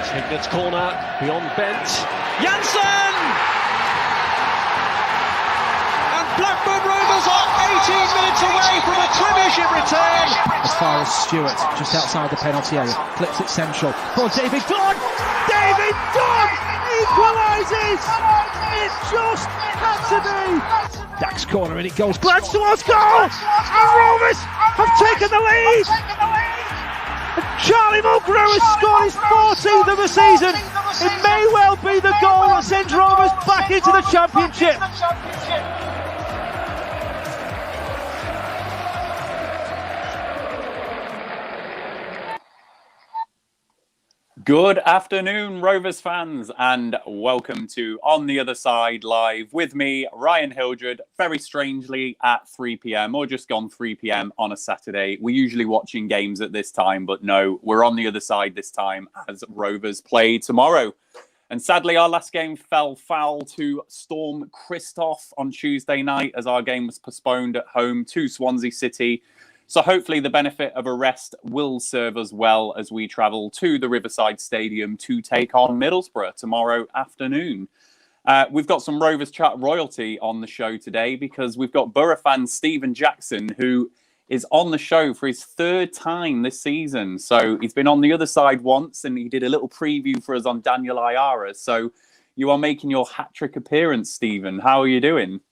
Hignet's corner, beyond Bent. Janssen! And Blackburn Rovers are 18 minutes away from a Premiership return. As far as Stewart, just outside the penalty area, flips it central. For David Dunn! David Dunn equalises! It just had to be! Dax corner and it goes. Glance towards goal! And Rovers have taken the lead! Charlie Mulgrew has scored his 14th of the season. It may well be the goal that sends Rovers back into the Championship. Good afternoon, Rovers fans, and welcome to On the Other Side Live with me, Ryan Hildred, very strangely at 3 p.m. or just gone 3 p.m. on a Saturday. We're usually watching games at this time, but no, we're on the other side this time as Rovers play tomorrow. And sadly, our last game fell foul to Storm Christoph on Tuesday night as our game was postponed at home to Swansea City. So hopefully the benefit of a rest will serve us well as we travel to the Riverside Stadium to take on Middlesbrough tomorrow afternoon. We've got some Rovers Chat royalty on the show today because we've got Borough fan Stephen Jackson, who is on the show for his third time this season. So he's been on the other side once and he did a little preview for us on Daniel Ayala. So you are making your hat-trick appearance, Stephen. How are you doing?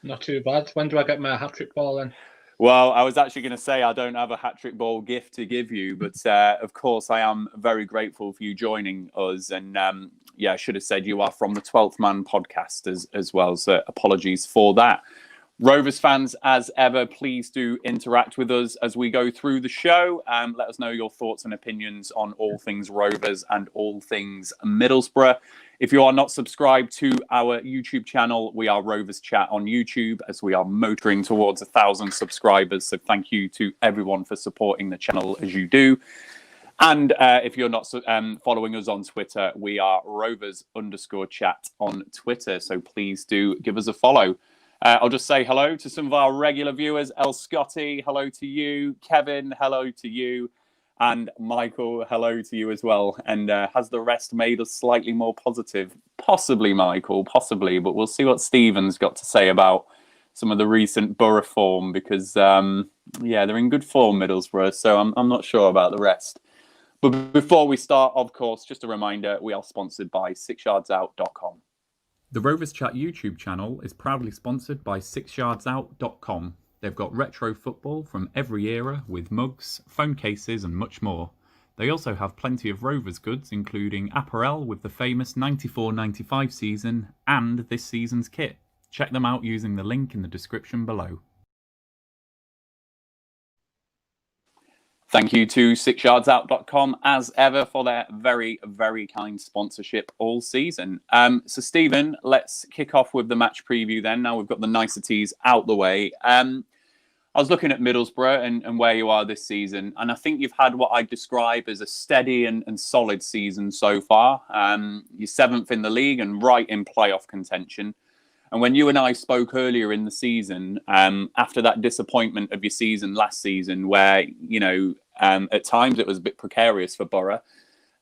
Not too bad. When do I get my hat-trick ball then? Well, I was actually going to say I don't have a hat-trick ball gift to give you, but of course I am very grateful for you joining us. And I should have said you are from the 12th Man Podcast as well, so apologies for that. Rovers fans, as ever, please do interact with us as we go through the show. Let us know your thoughts and opinions on all things Rovers and all things Middlesbrough. If you are not subscribed to our YouTube channel, we are Rovers Chat on YouTube as we are motoring towards 1,000 subscribers. So thank you to everyone for supporting the channel as you do. And if you're not following us on Twitter, we are Rovers_chat on Twitter. So please do give us a follow. I'll just say hello to some of our regular viewers. 𝐿_Scotty, hello to you. Kevin, hello to you. And Michael, hello to you as well. And has the rest made us slightly more positive? Possibly, Michael, possibly. But we'll see what Stephen's got to say about some of the recent Borough form because, they're in good form, Middlesbrough. So I'm not sure about the rest. But before we start, of course, just a reminder, we are sponsored by 6yardsout.com. The Rovers Chat YouTube channel is proudly sponsored by 6yardsout.com. They've got retro football from every era with mugs, phone cases and much more. They also have plenty of Rovers goods including apparel with the famous 94-95 season and this season's kit. Check them out using the link in the description below. Thank you to 6yardsout.com as ever for their very, very kind sponsorship all season. So Stephen, let's kick off with the match preview then. Now we've got the niceties out the way. I was looking at Middlesbrough and where you are this season, and I think you've had what I'd describe as a steady and solid season so far. You're 7th in the league and right in playoff contention. And when you and I spoke earlier in the season, after that disappointment of your season last season, where, at times it was a bit precarious for Borough,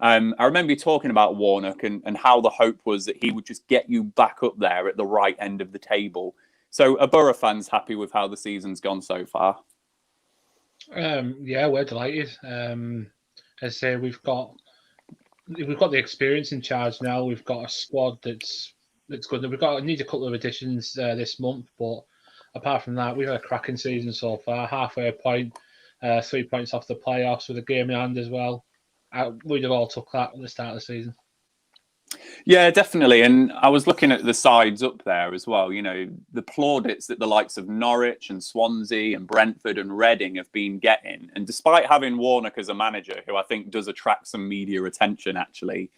I remember you talking about Warnock and how the hope was that he would just get you back up there at the right end of the table. So are Borough fans happy with how the season's gone so far? We're delighted. As I say, we've got the experience in charge now. We've got a squad that's good. We need a couple of additions this month, but apart from that, we've had a cracking season so far. Halfway point, 3 points off the playoffs with a game in hand as well. We'd have all took that at the start of the season. Yeah, definitely. And I was looking at the sides up there as well. The plaudits that the likes of Norwich and Swansea and Brentford and Reading have been getting. And despite having Warnock as a manager, who I think does attract some media attention, actually,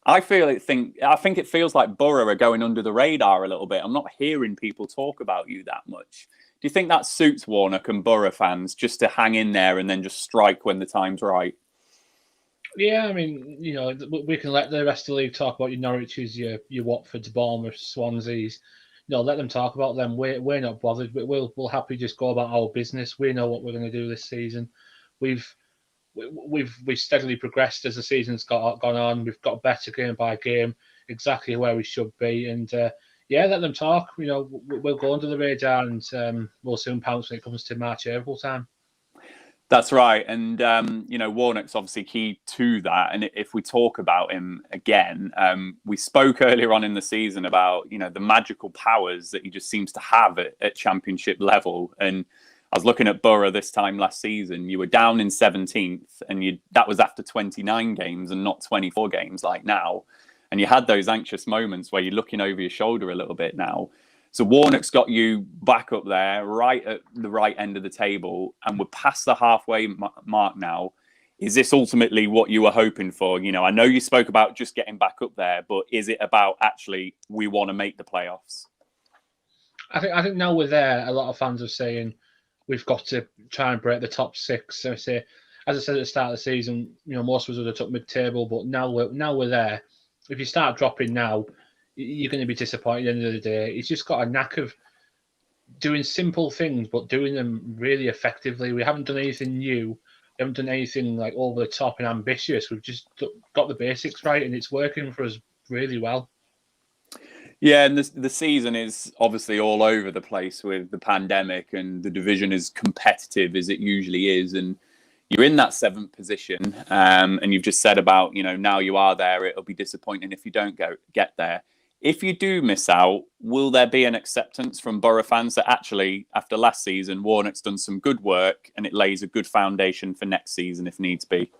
I think it feels like Borough are going under the radar a little bit. I'm not hearing people talk about you that much. Do you think that suits Warnock and Borough fans just to hang in there and then just strike when the time's right? Yeah, I mean, we can let the rest of the league talk about your Norwiches, your Watfords, Bournemouth, Swanseas. Let them talk about them. We're not bothered, but we'll happily just go about our business. We know what we're going to do this season. We've we've steadily progressed as the season's gone on. We've got better game by game, exactly where we should be. And let them talk. We'll go under the radar, and we'll soon pounce when it comes to March, April time. That's right. And, Warnock's obviously key to that. And if we talk about him again, we spoke earlier on in the season about, the magical powers that he just seems to have at championship level. And I was looking at Borough this time last season. You were down in 17th, and that was after 29 games and not 24 games like now. And you had those anxious moments where you're looking over your shoulder a little bit now. So Warnock's got you back up there, right at the right end of the table, and we're past the halfway mark now. Is this ultimately what you were hoping for? I know you spoke about just getting back up there, but is it about actually we want to make the playoffs? I think now we're there. A lot of fans are saying we've got to try and break the top six. So as I said at the start of the season, most of us would have took mid-table, but now we're there. If you start dropping now, you're going to be disappointed at the end of the day. He's just got a knack of doing simple things, but doing them really effectively. We haven't done anything new. We haven't done anything like over the top and ambitious. We've just got the basics right, and it's working for us really well. Yeah, and the season is obviously all over the place with the pandemic, and the division is competitive as it usually is. And you're in that 7th position, and you've just said about, now you are there. It'll be disappointing if you don't get there. If you do miss out, will there be an acceptance from Borough fans that actually, after last season, Warnock's done some good work and it lays a good foundation for next season if needs be?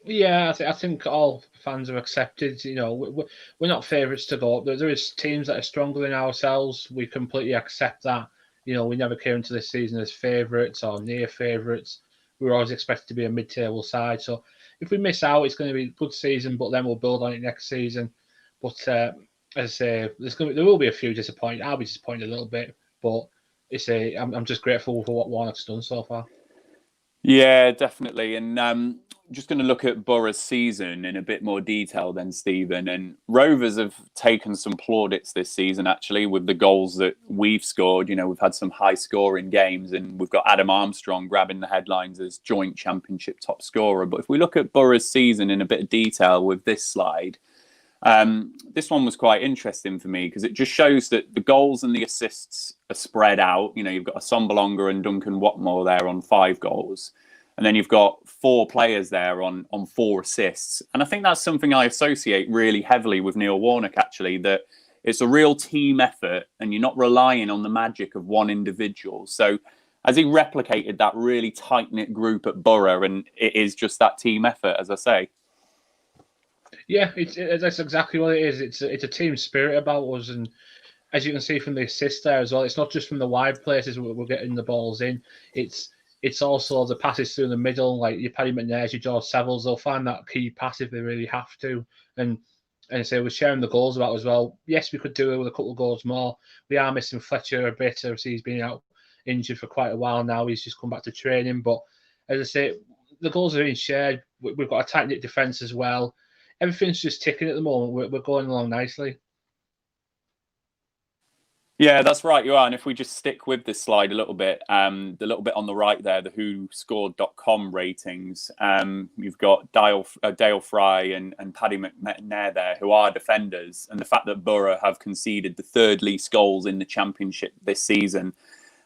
Yeah, I think all fans have accepted. We're not favourites to go up. There is teams that are stronger than ourselves. We completely accept that. We never came into this season as favourites or near favourites. We were always expected to be a mid-table side. So if we miss out, it's going to be a good season, but then we'll build on it next season. But as I say, there will be a few disappointed. I'll be disappointed a little bit, but I'm just grateful for what Warnock's done so far. Yeah, definitely. And just going to look at Borough's season in a bit more detail then, Stephen. And Rovers have taken some plaudits this season, actually, with the goals that we've scored. We've had some high-scoring games, and we've got Adam Armstrong grabbing the headlines as joint championship top scorer. But if we look at Borough's season in a bit of detail with this slide, this one was quite interesting for me because it just shows that the goals and the assists are spread out. You've got Assombalonga and Duncan Watmore there on 5 goals. And then you've got 4 players there on 4 assists. And I think that's something I associate really heavily with Neil Warnock, actually, that it's a real team effort and you're not relying on the magic of one individual. So has he replicated that really tight-knit group at Borough, and it is just that team effort, as I say? Yeah, that's exactly what it is. It's a team spirit about us, and as you can see from the assist there as well, it's not just from the wide places we're getting the balls in. It's also the passes through the middle, like your Paddy McNairs, your George Savills. They'll find that key pass if they really have to. And so we're sharing the goals about as well. Yes, we could do it with a couple of goals more. We are missing Fletcher a bit. Obviously, he's been out injured for quite a while now. He's just come back to training. But as I say, the goals are being shared. We've got a tight-knit defence as well. Everything's just ticking at the moment. We're going along nicely. Yeah, that's right, you are. And if we just stick with this slide a little bit, the little bit on the right there, the whoscored.com ratings, you've got Dale Fry and Paddy McNair there, who are defenders. And the fact that Borough have conceded the 3rd least goals in the championship this season.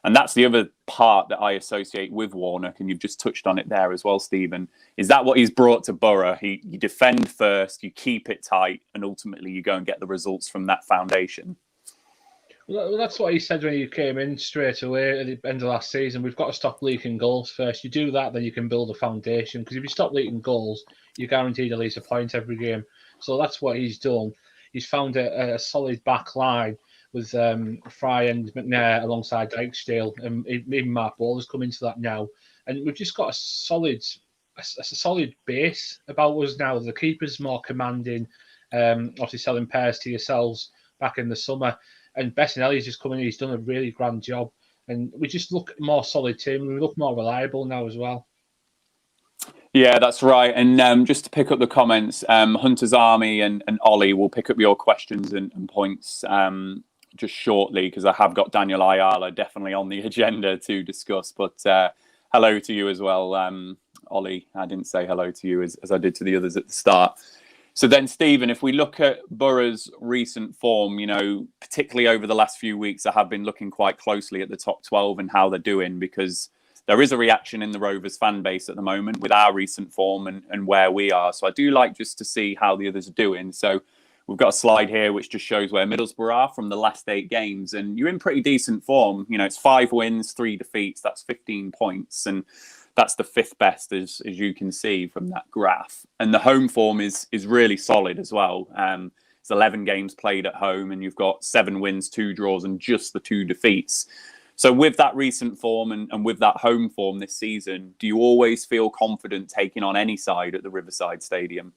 And that's the other part that I associate with Warnock, and you've just touched on it there as well, Stephen. Is that what he's brought to Borough? You defend first, you keep it tight, and ultimately you go and get the results from that foundation. Well, that's what he said when he came in straight away at the end of last season. We've got to stop leaking goals first. You do that, then you can build a foundation. Because if you stop leaking goals, you're guaranteed at least a point every game. So that's what he's done. He's found a solid back line with Fry and McNair alongside Dijksteel, and even Mark Bowler's come into that now. And we've just got a solid base about us now. The keeper's more commanding, obviously selling pairs to yourselves back in the summer. And Bessinelli's just come in, he's done a really grand job. And we just look more solid team. We look more reliable now as well. Yeah, that's right. And just to pick up the comments, Hunter's Army and Ollie will pick up your questions and points just shortly, because I have got Daniel Ayala definitely on the agenda to discuss. But hello to you as well, Ollie. I didn't say hello to you as I did to the others at the start. So then, Stephen, if we look at Borough's recent form, particularly over the last few weeks, I have been looking quite closely at the top 12 and how they're doing, because there is a reaction in the Rovers fan base at the moment with our recent form and where we are. So I do like just to see how the others are doing. So we've got a slide here which just shows where Middlesbrough are from the last 8 games. And you're in pretty decent form. It's 5 wins, 3 defeats. That's 15 points. And that's the 5th best, as you can see from that graph. And the home form is really solid as well. It's 11 games played at home, and you've got 7 wins, 2 draws, and just the 2 defeats. So with that recent form and with that home form this season, do you always feel confident taking on any side at the Riverside Stadium?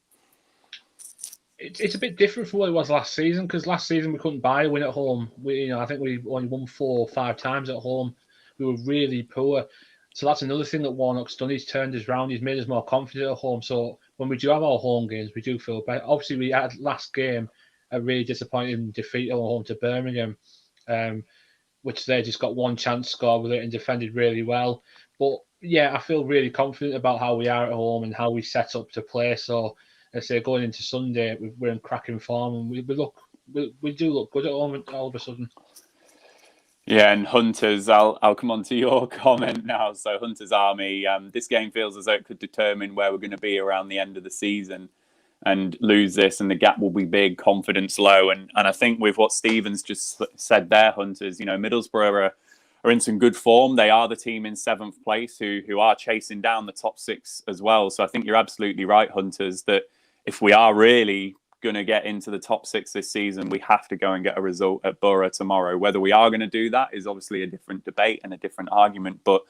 It's a bit different from what it was last season, because last season we couldn't buy a win at home. I think we only won 4 or 5 times at home. We were really poor. So that's another thing that Warnock's done. He's turned us round. He's made us more confident at home. So when we do have our home games, we do feel better. Obviously, we had last game a really disappointing defeat at home to Birmingham, which they just got 1 chance to score with it and defended really well. But yeah, I feel really confident about how we are at home and how we set up to play. So I say going into Sunday, we're in cracking form, and we do look good at home all of a sudden. Yeah, and Hunters, I'll come on to your comment now. So Hunters Army, this game feels as though it could determine where we're going to be around the end of the season, and lose this and the gap will be big, confidence low. And I think with what Stephen's just said there, Hunters, Middlesbrough are in some good form. They are the team in 7th place who are chasing down the top 6 as well. So I think you're absolutely right, Hunters, that if we are really going to get into the top 6 this season, we have to go and get a result at Borough tomorrow. Whether we are going to do that is obviously a different debate and a different argument, but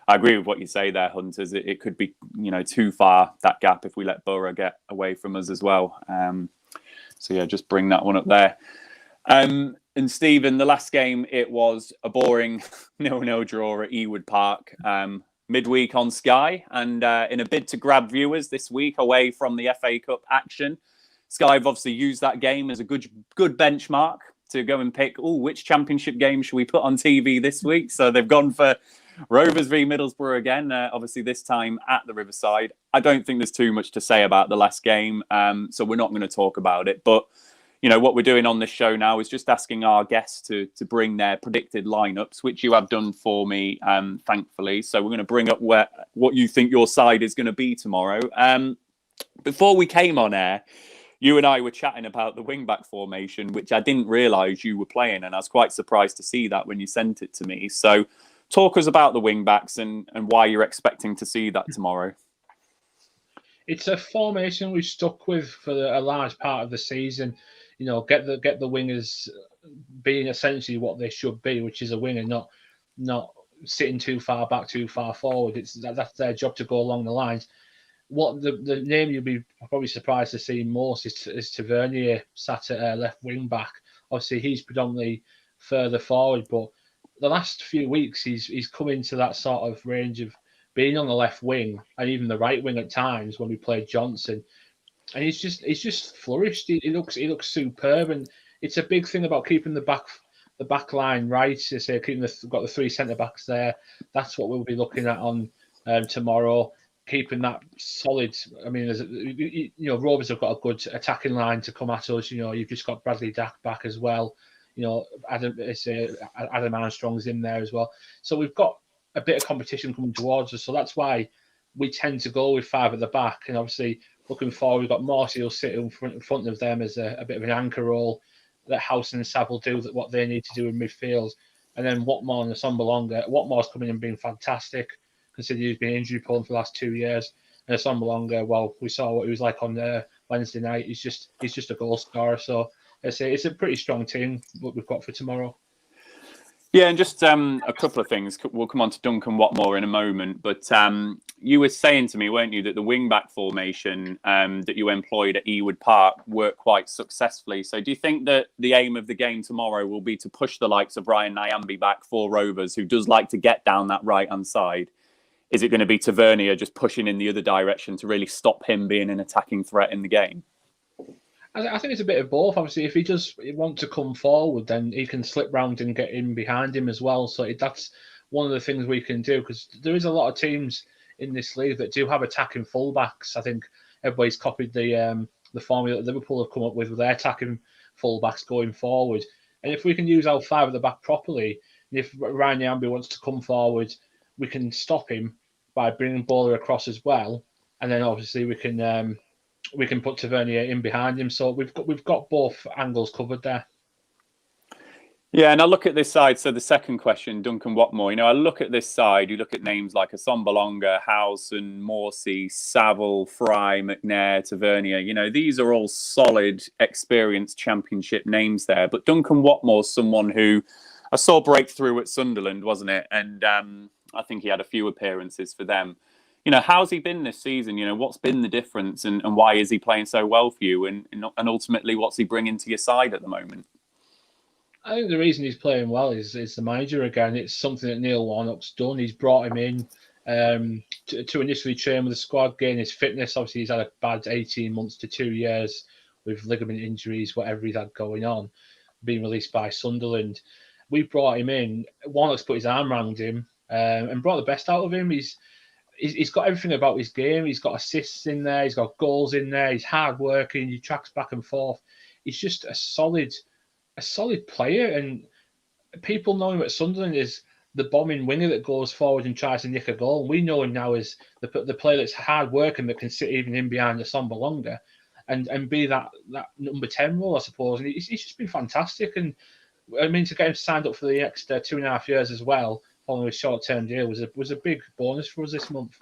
I agree with what you say there, Hunters. It could be too far, that gap, if we let Borough get away from us as well. So yeah, just bring that one up there. And Stephen, the last game, it was a boring 0-0 draw at Ewood Park, midweek on Sky, and in a bid to grab viewers this week away from the FA Cup action, Sky have obviously used that game as a good benchmark to go and pick, which championship game should we put on TV this week? So they've gone for Rovers v Middlesbrough again, obviously this time at the Riverside. I don't think there's too much to say about the last game, so we're not going to talk about it. But, what we're doing on this show now is just asking our guests to bring their predicted lineups, which you have done for me, thankfully. So we're going to bring up what you think your side is going to be tomorrow. Before we came on air, you and I were chatting about the wing-back formation, which I didn't realise you were playing, and I was quite surprised to see that when you sent it to me. So talk us about the wing-backs and why you're expecting to see that tomorrow. It's a formation we've stuck with for a large part of the season. Get the wingers being essentially what they should be, which is a winger, not sitting too far back, too far forward. That's their job to go along the lines. What the name you'll be probably surprised to see most is Tavernier sat at left wing back. Obviously, he's predominantly further forward, but the last few weeks he's come into that sort of range of being on the left wing and even the right wing at times when we played Johnson, and he's just flourished. He looks superb, and it's a big thing about keeping the back line right. To say keeping got the 3 centre backs there. That's what we'll be looking at on tomorrow. Keeping that solid. I mean, Rovers have got a good attacking line to come at us. You've just got Bradley Dack back as well. Adam Armstrong's in there as well. So we've got a bit of competition coming towards us. So that's why we tend to go with 5 at the back. And obviously, looking forward, we've got Morty will sit in front of them as a bit of an anchor role. That House and Sav will do what they need to do in midfield. And then Watmore and Assombalonga. Watmore's coming in and being fantastic, considering he's been injury prone for the last 2 years. And Assombalonga, well, we saw what he was like on Wednesday night. He's just a goal scorer. So it's a pretty strong team what we've got for tomorrow. Yeah, and just a couple of things. We'll come on to Duncan Watmore in a moment. But you were saying to me, weren't you, that the wing-back formation that you employed at Ewood Park worked quite successfully. So do you think that the aim of the game tomorrow will be to push the likes of Ryan Nyambe back for Rovers, who does like to get down that right-hand side? Is it going to be Tavernier just pushing in the other direction to really stop him being an attacking threat in the game? I think it's a bit of both. Obviously, if he does want to come forward, then he can slip round and get in behind him as well. So that's one of the things we can do, because there is a lot of teams in this league that do have attacking fullbacks. I think everybody's copied the formula that Liverpool have come up with their attacking fullbacks going forward. And if we can use our 5 at the back properly, and if Ryan Yambi wants to come forward, we can stop him by bringing Bowler across as well. And then obviously we can put Tavernier in behind him. So we've got both angles covered there. Yeah, and I look at this side. So the second question, Duncan Watmore. I look at this side. You look at names like Assombalonga, Howson, Morsey, Saville, Fry, McNair, Tavernier. These are all solid, experienced Championship names there. But Duncan Watmore's someone who I saw break through at Sunderland, wasn't it? And I think he had a few appearances for them. How's he been this season? What's been the difference, and why is he playing so well for you? And ultimately, what's he bringing to your side at the moment? I think the reason he's playing well is the manager again. It's something that Neil Warnock's done. He's brought him in to initially train with the squad, gain his fitness. Obviously, he's had a bad 18 months to 2 years with ligament injuries, whatever he's had going on, being released by Sunderland. We brought him in. Warnock's put his arm around him and brought the best out of him. He's got everything about his game. He's got assists in there. He's got goals in there. He's hard working. He tracks back and forth. He's just a solid player, and people know him at Sunderland as the bombing winger that goes forward and tries to nick a goal. And we know him now as the player that's hard working, that can sit even in behind the Assombalonga and be that number 10 role, I suppose. And he's just been fantastic. And I mean, to get him signed up for the next 2.5 years as well, following a short-term deal, was a big bonus for us this month.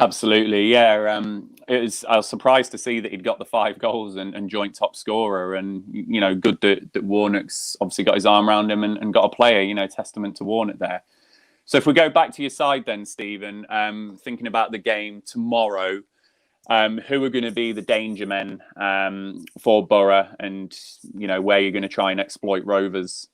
Absolutely, yeah. I was surprised to see that he'd got the 5 goals and joint top scorer, and good that Warnock's obviously got his arm around him and got a player. Testament to Warnock there. So if we go back to your side then, Stephen, thinking about the game tomorrow, who are going to be the danger men for Borough, and where you're going to try and exploit Rovers?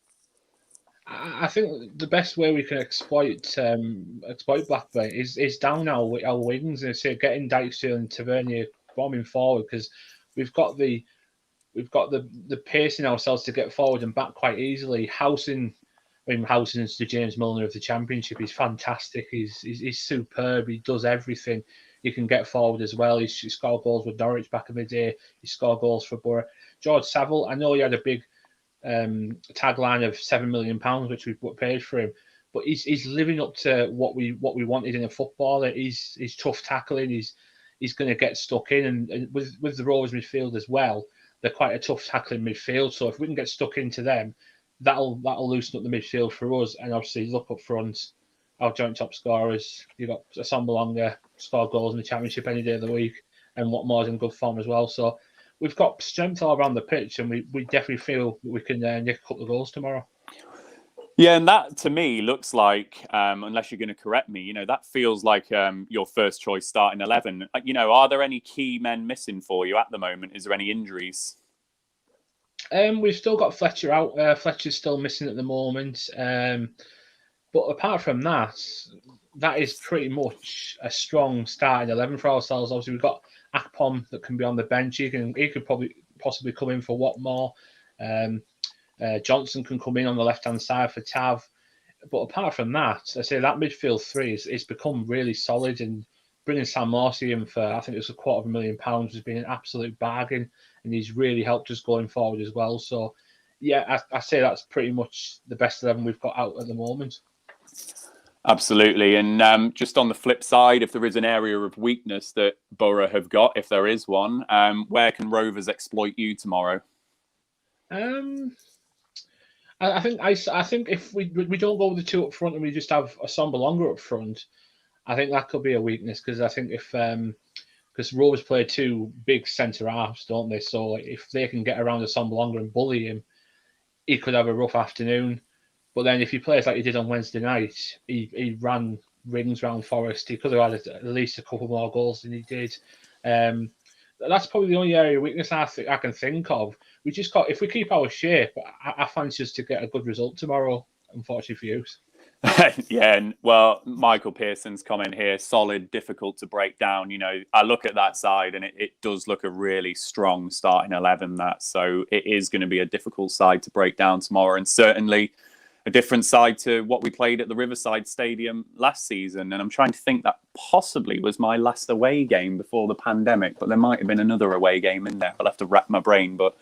I think the best way we can exploit Blackburn is down our wings, and say getting Dijksteel and Tavernier bombing forward, because we've got the pace in ourselves to get forward and back quite easily. Howson's the James Milner of the Championship. He's fantastic. He's superb. He does everything. He can get forward as well. He scored goals with Norwich back in the day. He scored goals for Borough. George Saville, I know he had a big tagline of £7 million, which we paid for him, but he's living up to what we wanted in a footballer. He's tough tackling. He's going to get stuck in, and with the Rovers midfield as well, they're quite a tough tackling midfield. So if we can get stuck into them, that'll loosen up the midfield for us. And obviously, look up front, our joint top scorers. You've got Assombalonga, score goals in the Championship any day of the week, and Watmore's in good form as well. So we've got strength all around the pitch, and we definitely feel that we can nick a couple of goals tomorrow. Yeah, and that to me looks like, unless you're going to correct me, that feels like your first choice starting 11. Are there any key men missing for you at the moment? Is there any injuries? We've still got Fletcher out. Fletcher's still missing at the moment. But apart from that is pretty much a strong starting 11 for ourselves. Obviously, we've got Akpom that can be on the bench. He could possibly come in for Watmore. Johnson can come in on the left-hand side for Tav. But apart from that, I say that midfield three is become really solid, and bringing Sam Morsey in for, I think it was £250,000, has been an absolute bargain, and he's really helped us going forward as well. So, yeah, I say that's pretty much the best 11 we've got out at the moment. Absolutely. And just on the flip side, if there is an area of weakness that Borough have got, if there is one, where can Rovers exploit you tomorrow? I think if we don't go with the 2 up front and we just have Assombalonga up front, I think that could be a weakness, because I think because Rovers play 2 big centre halves, don't they? So if they can get around Assombalonga and bully him, he could have a rough afternoon. But then if he plays like he did on Wednesday night, he ran rings round Forest. He could have had at least a couple more goals than he did. That's probably the only area of weakness I can think of. We just got, if we keep our shape, I fancy us to get a good result tomorrow, unfortunately for you. Yeah, and well, Michael Pearson's comment here, solid, difficult to break down. I look at that side and it does look a really strong starting 11, so it is going to be a difficult side to break down tomorrow. And certainly a different side to what we played at the Riverside Stadium last season. And I'm trying to think, that possibly was my last away game before the pandemic, but there might have been another away game in there. I'll have to rack my brain. But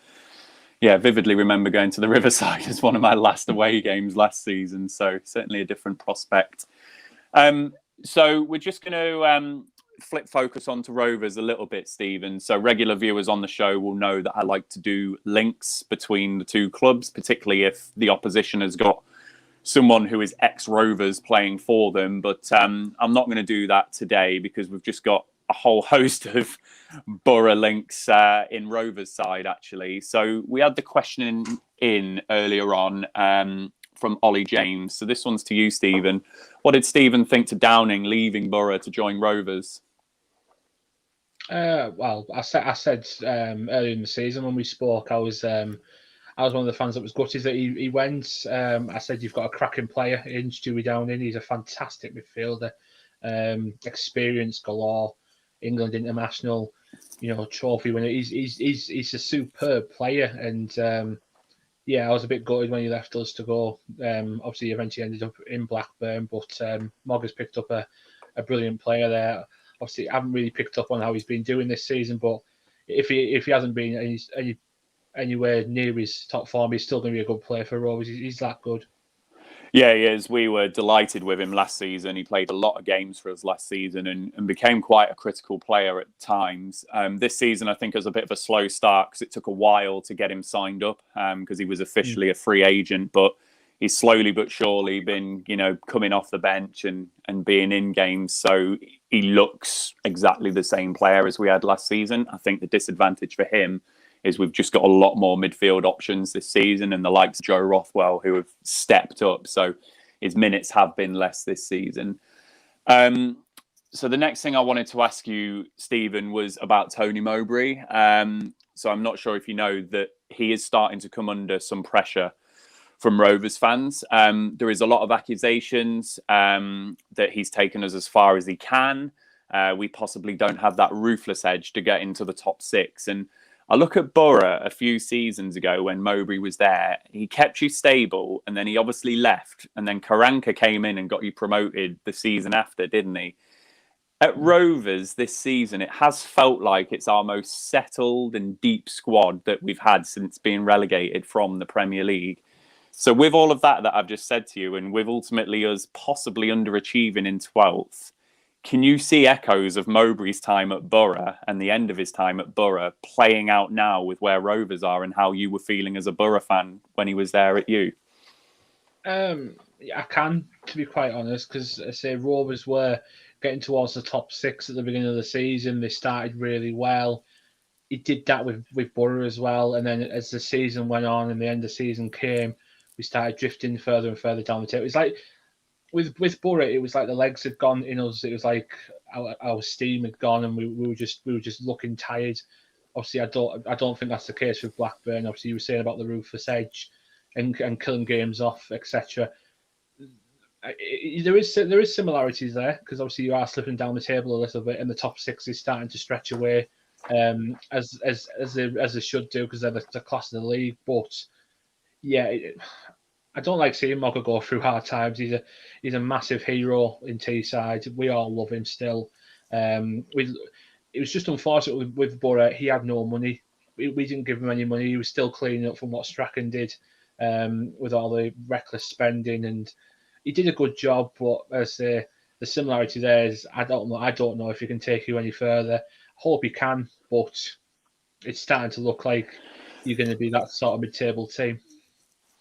yeah, vividly remember going to the Riverside as one of my last away games last season. So certainly a different prospect. So we're just going to flip focus onto Rovers a little bit, Stephen. So regular viewers on the show will know that I like to do links between the two clubs, particularly if the opposition has got someone who is ex-Rovers playing for them. But I'm not going to do that today because we've just got a whole host of Borough links in Rovers' side, actually. So we had the question in earlier on from Ollie James. So this one's to you, Stephen. What did Stephen think to Downing leaving Borough to join Rovers? Well, I said earlier in the season when we spoke, I was one of the fans that was gutted that he went. I said you've got a cracking player in Stewie Downing. He's a fantastic midfielder, experience galore, England international, trophy winner. He's a superb player, and I was a bit gutted when he left us to go. Obviously, he eventually ended up in Blackburn, but Mog has picked up a brilliant player there. Obviously, I haven't really picked up on how he's been doing this season, but if he hasn't been anywhere near his top form, he's still going to be a good player for Rovers. He's that good. Yeah, he is. We were delighted with him last season. He played a lot of games for us last season and became quite a critical player at times. This season, I think, was a bit of a slow start because it took a while to get him signed up because he was officially a free agent. But he's slowly but surely been, coming off the bench and being in games. So he looks exactly the same player as we had last season. I think the disadvantage for him is we've just got a lot more midfield options this season, and the likes of Joe Rothwell who have stepped up. So his minutes have been less this season. So the next thing I wanted to ask you, Stephen, was about Tony Mowbray. So I'm not sure if you know that he is starting to come under some pressure from Rovers fans. There is a lot of accusations that he's taken us as far as he can. We possibly don't have that ruthless edge to get into the top six. And I look at Borough a few seasons ago when Mowbray was there. He kept you stable, and then he obviously left. And then Karanka came in and got you promoted the season after, didn't he? At Rovers this season, it has felt like it's our most settled and deep squad that we've had since being relegated from the Premier League. So with all of that I've just said to you, and with ultimately us possibly underachieving in 12th, can you see echoes of Mowbray's time at Borough and the end of his time at Borough playing out now with where Rovers are and how you were feeling as a Borough fan when he was there at you? I can, to be quite honest, because I say Rovers were getting towards the top six at the beginning of the season. They started really well. He did that with Borough as well. And then as the season went on and the end of the season came, we started drifting further and further down the table. It's like with Borough, it was like the legs had gone in us. It was like our steam had gone, and we were just looking tired. Obviously, I don't think that's the case with Blackburn. Obviously, you were saying about the ruthless edge and killing games off, etc. There is similarities there because obviously you are slipping down the table a little bit, and the top six is starting to stretch away as they should do because they're the class of the league. But yeah. I don't like seeing Mogger go through hard times. He's a massive hero in Teesside. We all love him still. It was just unfortunate with Borough. He had no money. We didn't give him any money. He was still cleaning up from what Strachan did with all the reckless spending, and he did a good job. But as the similarity there is, I don't know if he can take you any further. I hope he can, but it's starting to look like you're going to be that sort of mid-table team.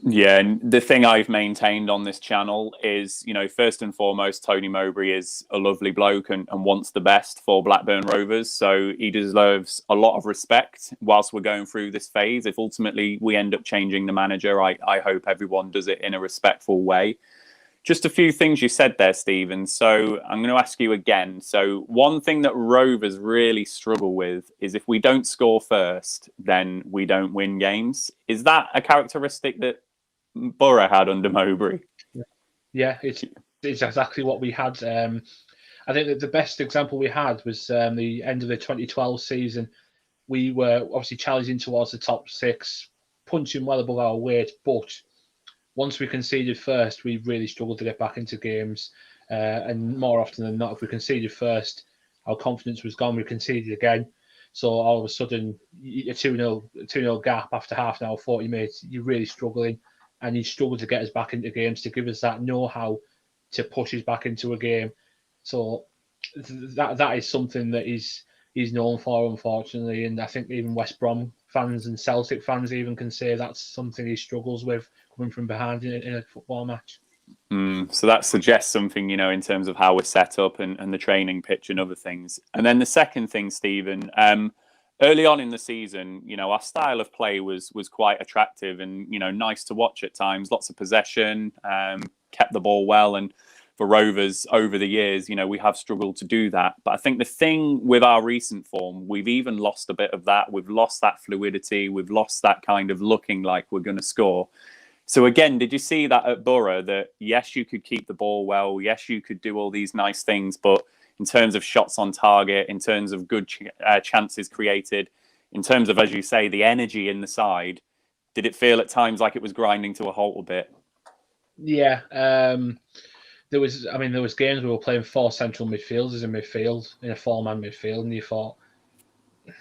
Yeah, and the thing I've maintained on this channel is, first and foremost, Tony Mowbray is a lovely bloke and wants the best for Blackburn Rovers. So he deserves a lot of respect whilst we're going through this phase. If ultimately we end up changing the manager, I hope everyone does it in a respectful way. Just a few things you said there, Stephen. So I'm going to ask you again. So one thing that Rovers really struggle with is if we don't score first, then we don't win games. Is that a characteristic that Borough had under Mowbray? Yeah, it's exactly what we had. I think that the best example we had was the end of the 2012 season. We were obviously challenging towards the top six, punching well above our weight, but once we conceded first, we really struggled to get back into games. And more often than not, if we conceded first, our confidence was gone. We conceded again. So all of a sudden, a 2-0 gap after half an hour, 40 minutes, you're really struggling. And you struggle to get us back into games, to give us that know-how to push us back into a game. So that is something that he's known for, unfortunately. And I think even West Brom fans and Celtic fans even can say that's something he struggles with, coming from behind in a football match. So that suggests something, in terms of how we're set up and the training pitch and other things. And then the second thing, Stephen, early on in the season, our style of play was quite attractive and, nice to watch at times. Lots of possession, kept the ball well. And for Rovers over the years, we have struggled to do that. But I think the thing with our recent form, we've even lost a bit of that. We've lost that fluidity. We've lost that kind of looking like we're going to score. So again, did you see that at Borough, that yes, you could keep the ball well, yes, you could do all these nice things, but in terms of shots on target, in terms of good chances created, in terms of, as you say, the energy in the side, did it feel at times like it was grinding to a halt a bit? Yeah, there was games where we were playing 4 central midfielders in midfield, in a 4-man midfield, and you thought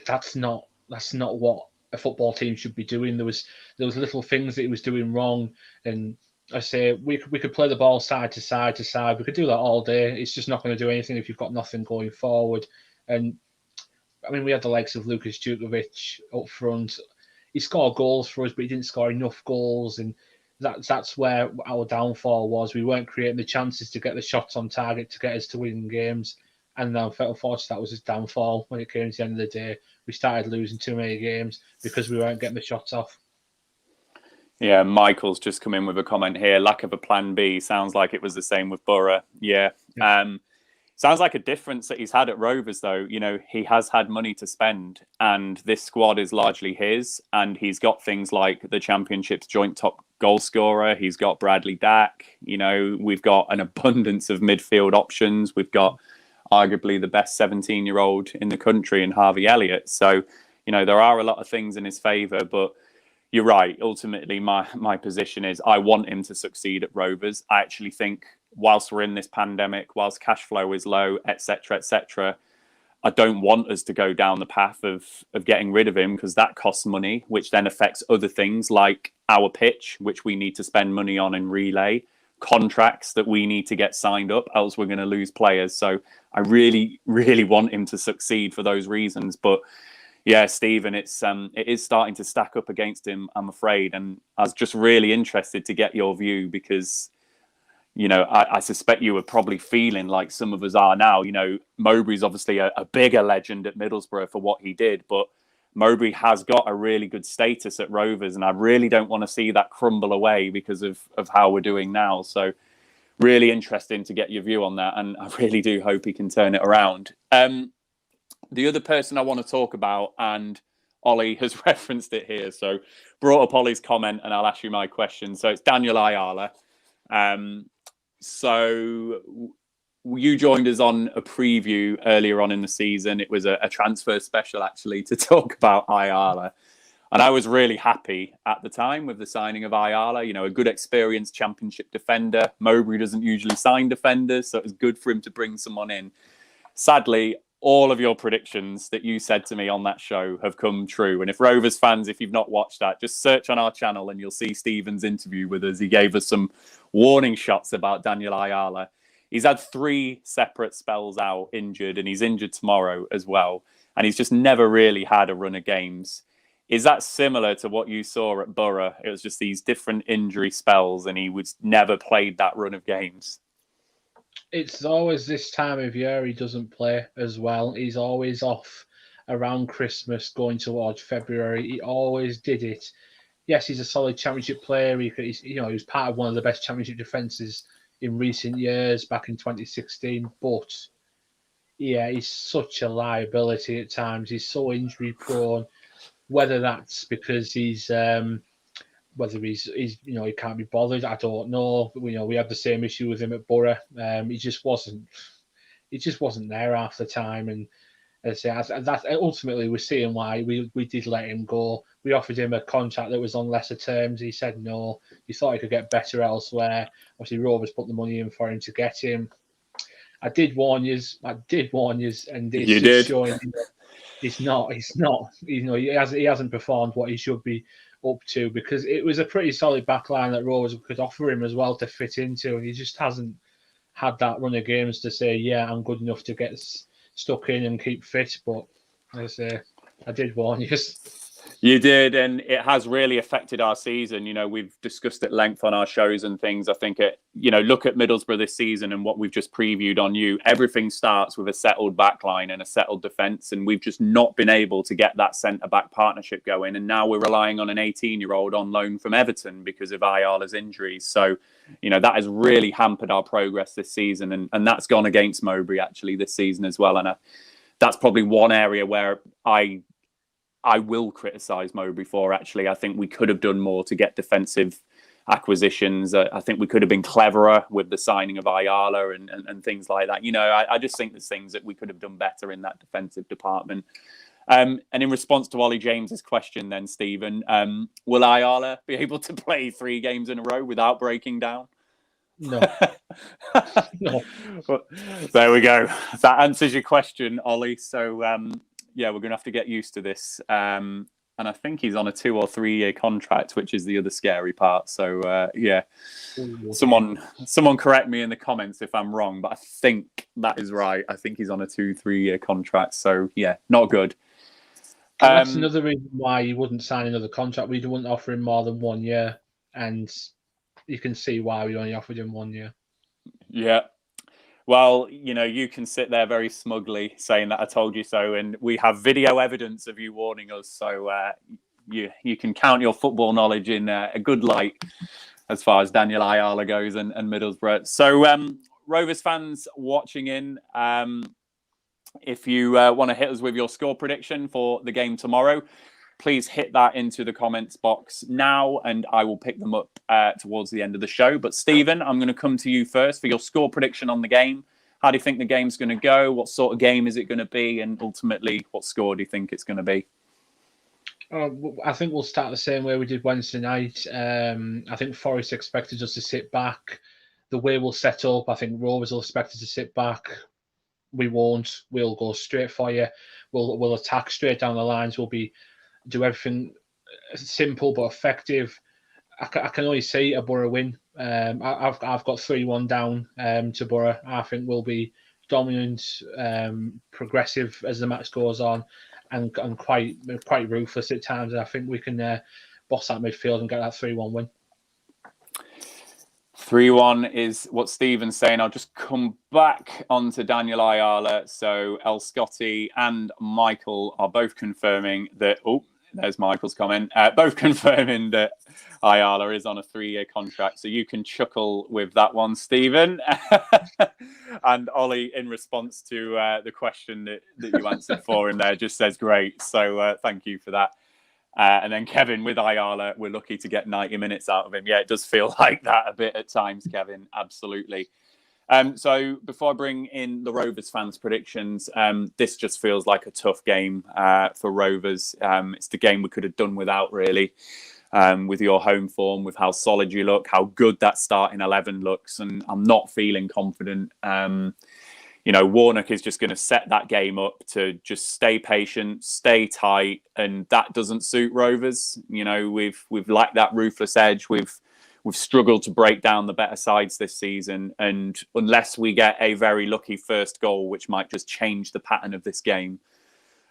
that's not what a football team should be doing. There was little things that he was doing wrong, and I say we could play the ball side to side to side. We could do that all day. It's just not going to do anything if you've got nothing going forward. And we had the likes of 𝐕𝐈𝐃𝐄𝐎 up front. He scored goals for us, but he didn't score enough goals, and that's where our downfall was. We weren't creating the chances to get the shots on target to get us to win games. And unfortunately, that was his downfall when it came to the end of the day. We started losing too many games because we weren't getting the shots off. Yeah, Michael's just come in with a comment here. Lack of a plan B. Sounds like it was the same with Borough. Yeah. Sounds like a difference that he's had at Rovers, though. He has had money to spend, and this squad is largely his. And he's got things like the Championship's joint top goal scorer. He's got Bradley Dack. We've got an abundance of midfield options. We've got arguably the best 17-year-old in the country in Harvey Elliott. So, there are a lot of things in his favour, but you're right. Ultimately, my position is I want him to succeed at Rovers. I actually think whilst we're in this pandemic, whilst cash flow is low, etc., I don't want us to go down the path of getting rid of him, because that costs money, which then affects other things like our pitch, which we need to spend money on in relay, contracts that we need to get signed up, else we're going to lose players. So I really, really want him to succeed for those reasons. But yeah, Stephen, it is starting to stack up against him, I'm afraid. And I was just really interested to get your view, because, I suspect you were probably feeling like some of us are now. Mowbray's obviously a bigger legend at Middlesbrough for what he did, but Mowbray has got a really good status at Rovers, and I really don't want to see that crumble away because of how we're doing now. So really interesting to get your view on that, and I really do hope he can turn it around. The other person I want to talk about, and Ollie has referenced it here, so brought up Ollie's comment, and I'll ask you my question. So it's Daniel Ayala. So you joined us on a preview earlier on in the season. It was a transfer special, actually, to talk about Ayala. And I was really happy at the time with the signing of Ayala, a good experienced Championship defender. Mowbray doesn't usually sign defenders, so it was good for him to bring someone in. Sadly, all of your predictions that you said to me on that show have come true. And if Rovers fans, if you've not watched that, just search on our channel and you'll see Stephen's interview with us. He gave us some warning shots about Daniel Ayala. He's had 3 separate spells out injured, and he's injured tomorrow as well. And he's just never really had a run of games. Is that similar to what you saw at Borough? It was just these different injury spells, and he was never played that run of games. It's always this time of year he doesn't play as well. He's always off around Christmas, going towards February. He always did it. Yes, he's a solid Championship player. He was part of one of the best Championship defences in recent years, back in 2016. But yeah, he's such a liability at times. He's so injury prone. Whether that's because he's he can't be bothered, I don't know. But, we had the same issue with him at Borough. He just wasn't there half the time, and That's ultimately we're seeing why we did let him go. We offered him a contract that was on lesser terms. He said no. He thought he could get better elsewhere. Obviously, Rovers put the money in for him to get him. I did warn you, and it's You did. showing he's not. He hasn't performed what he should be up to, because it was a pretty solid backline that Rovers could offer him as well to fit into, and he just hasn't had that run of games to say, yeah, I'm good enough to get stuck in and keep fit. But as I say, I did warn you. You did, and it has really affected our season. We've discussed at length on our shows and things. I think look at Middlesbrough this season and what we've just previewed on you. Everything starts with a settled backline and a settled defence, and we've just not been able to get that centre-back partnership going. And now we're relying on an 18-year-old on loan from Everton because of Ayala's injuries. So, that has really hampered our progress this season, and that's gone against Mowbray actually this season as well. And that's probably one area where I will criticise Mowbray for, actually. I think we could have done more to get defensive acquisitions. I think we could have been cleverer with the signing of Ayala and things like that. I just think there's things that we could have done better in that defensive department. And in response to Ollie James's question then, Stephen, will Ayala be able to play 3 games in a row without breaking down? No. No. Well, there we go. That answers your question, Ollie. So, yeah, we're going to have to get used to this. And I think he's on a 2 or 3 year contract, which is the other scary part. So, yeah, someone correct me in the comments if I'm wrong, but I think that is right. I think he's on a 2-3 year contract. So, yeah, not good. That's another reason why you wouldn't sign another contract. We wouldn't offer him more than 1 year. And you can see why we only offered him 1 year. Yeah. Well, you can sit there very smugly saying that I told you so, and we have video evidence of you warning us. So you can count your football knowledge in a good light as far as Daniel Ayala goes and Middlesbrough. So Rovers fans watching in, if you want to hit us with your score prediction for the game tomorrow, please hit that into the comments box now, and I will pick them up towards the end of the show. But Stephen, I'm going to come to you first for your score prediction on the game. How do you think the game's going to go? What sort of game is it going to be? And ultimately, what score do you think it's going to be? I think we'll start the same way we did Wednesday night. I think Forest expected us to sit back. The way we'll set up, I think Rovers will expect us to sit back. We won't. We'll go straight for you. We'll attack straight down the lines. We'll do everything simple but effective. I can only see a Borough win. I've got 3-1 down to Borough. I think we'll be dominant, progressive as the match goes on, and quite ruthless at times. And I think we can boss that midfield and get that 3-1 win. 3-1 is what Stephen's saying. I'll just come back onto Daniel Ayala. So 𝐿𝐿𝐆cotty and Michael are both confirming that. Oh, there's Michael's comment. Both confirming that Ayala is on a 3-year contract. So you can chuckle with that one, Stephen. And Ollie, in response to the question that you answered for him there, just says great. So thank you for that. And then Kevin, with Ayala, we're lucky to get 90 minutes out of him. Yeah, it does feel like that a bit at times, Kevin. Absolutely. So before I bring in the Rovers fans' predictions, this just feels like a tough game for Rovers. It's the game we could have done without, really, with your home form, with how solid you look, how good that starting 11 looks. And I'm not feeling confident. Warnock is just going to set that game up to just stay patient, stay tight, and that doesn't suit Rovers. We've lacked that ruthless edge. We've struggled to break down the better sides this season, and unless we get a very lucky first goal, which might just change the pattern of this game,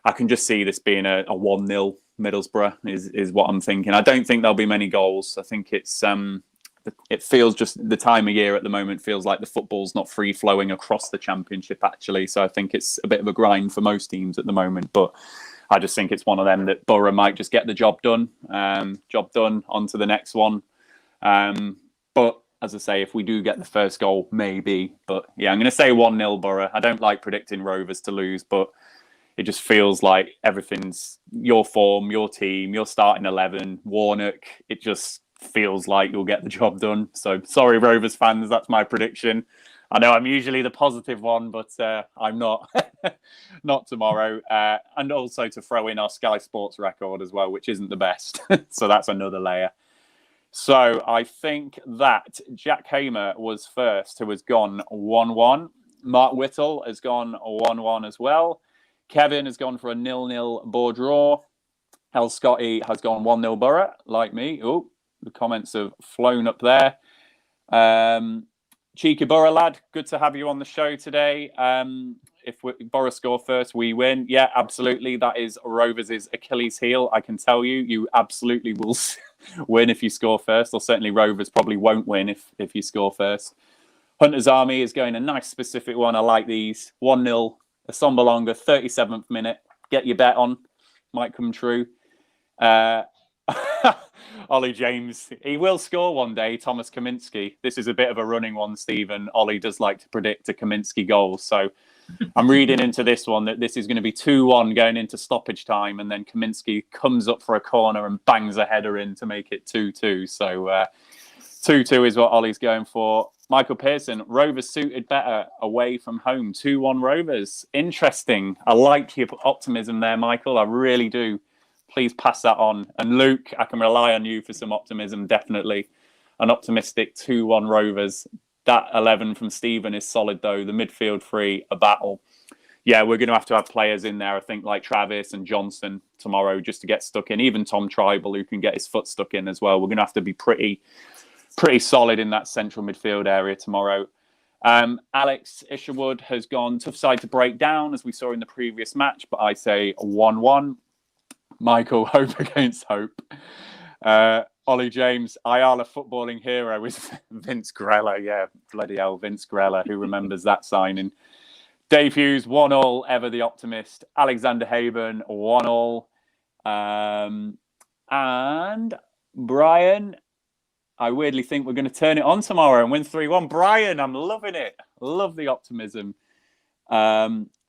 I can just see this being a 1-0 Middlesbrough is what I'm thinking. I don't think there'll be many goals. I think it feels just the time of year at the moment feels like the football's not free flowing across the championship, actually. So I think it's a bit of a grind for most teams at the moment. But I just think it's one of them that Borough might just get the job done. On to the next one. But as I say, if we do get the first goal, maybe. But yeah, I'm going to say 1-0 Borough. I don't like predicting Rovers to lose, but it just feels like everything's your form, your team, your starting 11, Warnock. It just feels like you'll get the job done. So sorry, Rovers fans, that's my prediction. I know I'm usually the positive one, but I'm not. Not tomorrow. And also to throw in our Sky Sports record as well, which isn't the best. So that's another layer. So I think that Jack Hamer was first, who has gone 1-1. Mark Whittle has gone 1-1 as well. Kevin has gone for a 0-0 bore draw. 𝐿𝐿 has gone 1-0 Borough, like me. Oh, the comments have flown up there. Cheeky Borough lad, good to have you on the show today. If Borough score first, we win. Yeah, absolutely. That is Rovers' Achilles heel. I can tell you, you absolutely will win if you score first, or certainly Rovers probably won't win if you score first. Hunter's Army is going a nice specific one. I like these. 1-0, a Sombalonga, 37th minute. Get your bet on. Might come true. Ollie James, he will score one day, Thomas 𝐒𝐿𝐿. This is a bit of a running one, Stephen. Ollie does like to predict a 𝐒𝐿𝐿 goal. So I'm reading into this one that this is going to be 2-1 going into stoppage time. And then 𝐒𝐿𝐿 comes up for a corner and bangs a header in to make it 2-2. So 2-2 is what Ollie's going for. Michael Pearson, Rovers suited better away from home. 2-1 Rovers. Interesting. I like your optimism there, Michael. I really do. Please pass that on. And Luke, I can rely on you for some optimism, definitely. An optimistic 2-1 Rovers. That 11 from Stephen is solid, though. The midfield three, a battle. Yeah, we're going to have players in there, I think, like Travis and Johnson tomorrow just to get stuck in. Even Tom Tribal, who can get his foot stuck in as well. We're going to have to be pretty solid in that central midfield area tomorrow. Alex Isherwood has gone tough side to break down, as we saw in the previous match, but I say 1-1. Michael, hope against hope. Ollie James, Ayala footballing hero is Vince Grella. Yeah, bloody hell, Vince Grella. Who remembers that signing? Dave Hughes, 1-1, ever the optimist. Alexander Haben, 1-1. And Brian, I weirdly think we're going to turn it on tomorrow and win 3-1. Brian, I'm loving it. Love the optimism.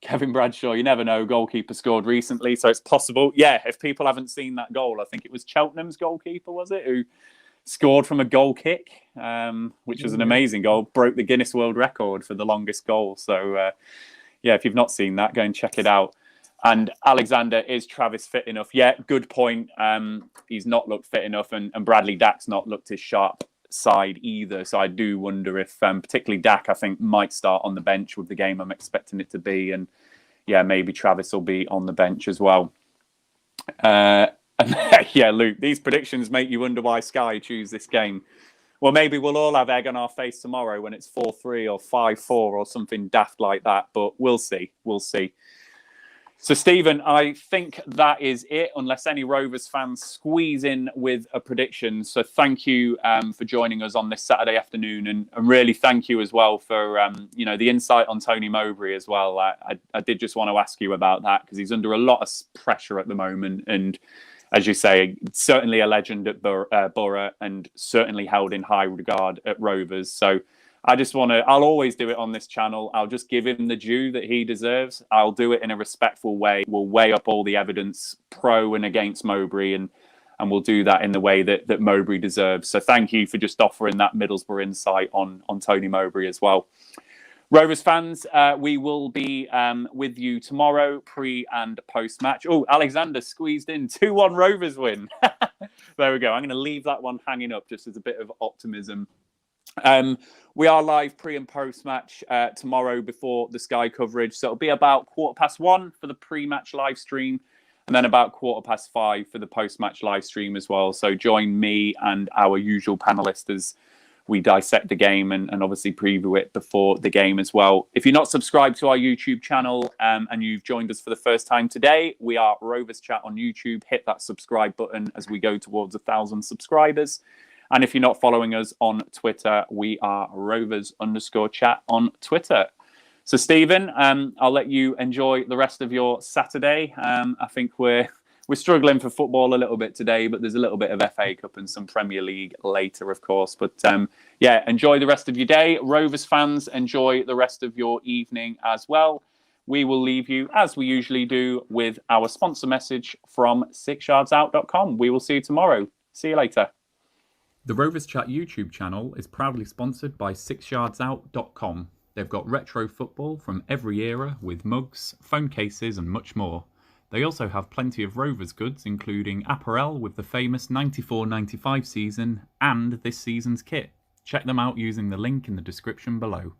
Kevin Bradshaw, you never know, goalkeeper scored recently, so it's possible. Yeah, if people haven't seen that goal, I think it was Cheltenham's goalkeeper, was it, who scored from a goal kick, which was an amazing goal, broke the Guinness World Record for the longest goal. So, yeah, if you've not seen that, go and check it out. And Alexander, is Travis fit enough? Yeah, good point. He's not looked fit enough, and Bradley Dack's not looked his sharp side either. So I do wonder if, particularly Dack, I think, might start on the bench with the game I'm expecting it to be. And yeah, maybe Travis will be on the bench as well. And yeah, Luke, these predictions make you wonder why Sky choose this game. Well, maybe we'll all have egg on our face tomorrow when it's 4-3 or 5-4 or something daft like that. But we'll see. We'll see. So, Stephen, I think that is it, unless any Rovers fans squeeze in with a prediction. So thank you for joining us on this Saturday afternoon. And really thank you as well for, the insight on Tony Mowbray as well. I did just want to ask you about that because he's under a lot of pressure at the moment. And as you say, certainly a legend at Borough and certainly held in high regard at Rovers. So I'll always do it on this channel. I'll just give him the due that he deserves. I'll do it in a respectful way. We'll weigh up all the evidence pro and against Mowbray, and we'll do that in the way that Mowbray deserves. So thank you for just offering that Middlesbrough insight on Tony Mowbray as well. Rovers fans, we will be with you tomorrow, pre and post match. Oh, Alexander squeezed in 2-1 Rovers win. There we go. I'm going to leave that one hanging up just as a bit of optimism. We are live pre and post match tomorrow before the Sky coverage. So it'll be about 1:15 for the pre-match live stream, and then about 5:15 for the post-match live stream as well. So join me and our usual panelists as we dissect the game and obviously preview it before the game as well. If you're not subscribed to our YouTube channel and you've joined us for the first time today, we are Rovers Chat on YouTube. Hit that subscribe button as we go towards 1,000 subscribers. And if you're not following us on Twitter, we are Rovers_chat on Twitter. So, Stephen, I'll let you enjoy the rest of your Saturday. I think we're struggling for football a little bit today, but there's a little bit of FA Cup and some Premier League later, of course. But yeah, enjoy the rest of your day. Rovers fans, enjoy the rest of your evening as well. We will leave you, as we usually do, with our sponsor message from 6yards-out.com. We will see you tomorrow. See you later. The Rovers Chat YouTube channel is proudly sponsored by 6yards-out.com. They've got retro football from every era with mugs, phone cases and much more. They also have plenty of Rovers goods, including apparel with the famous 94-95 season and this season's kit. Check them out using the link in the description below.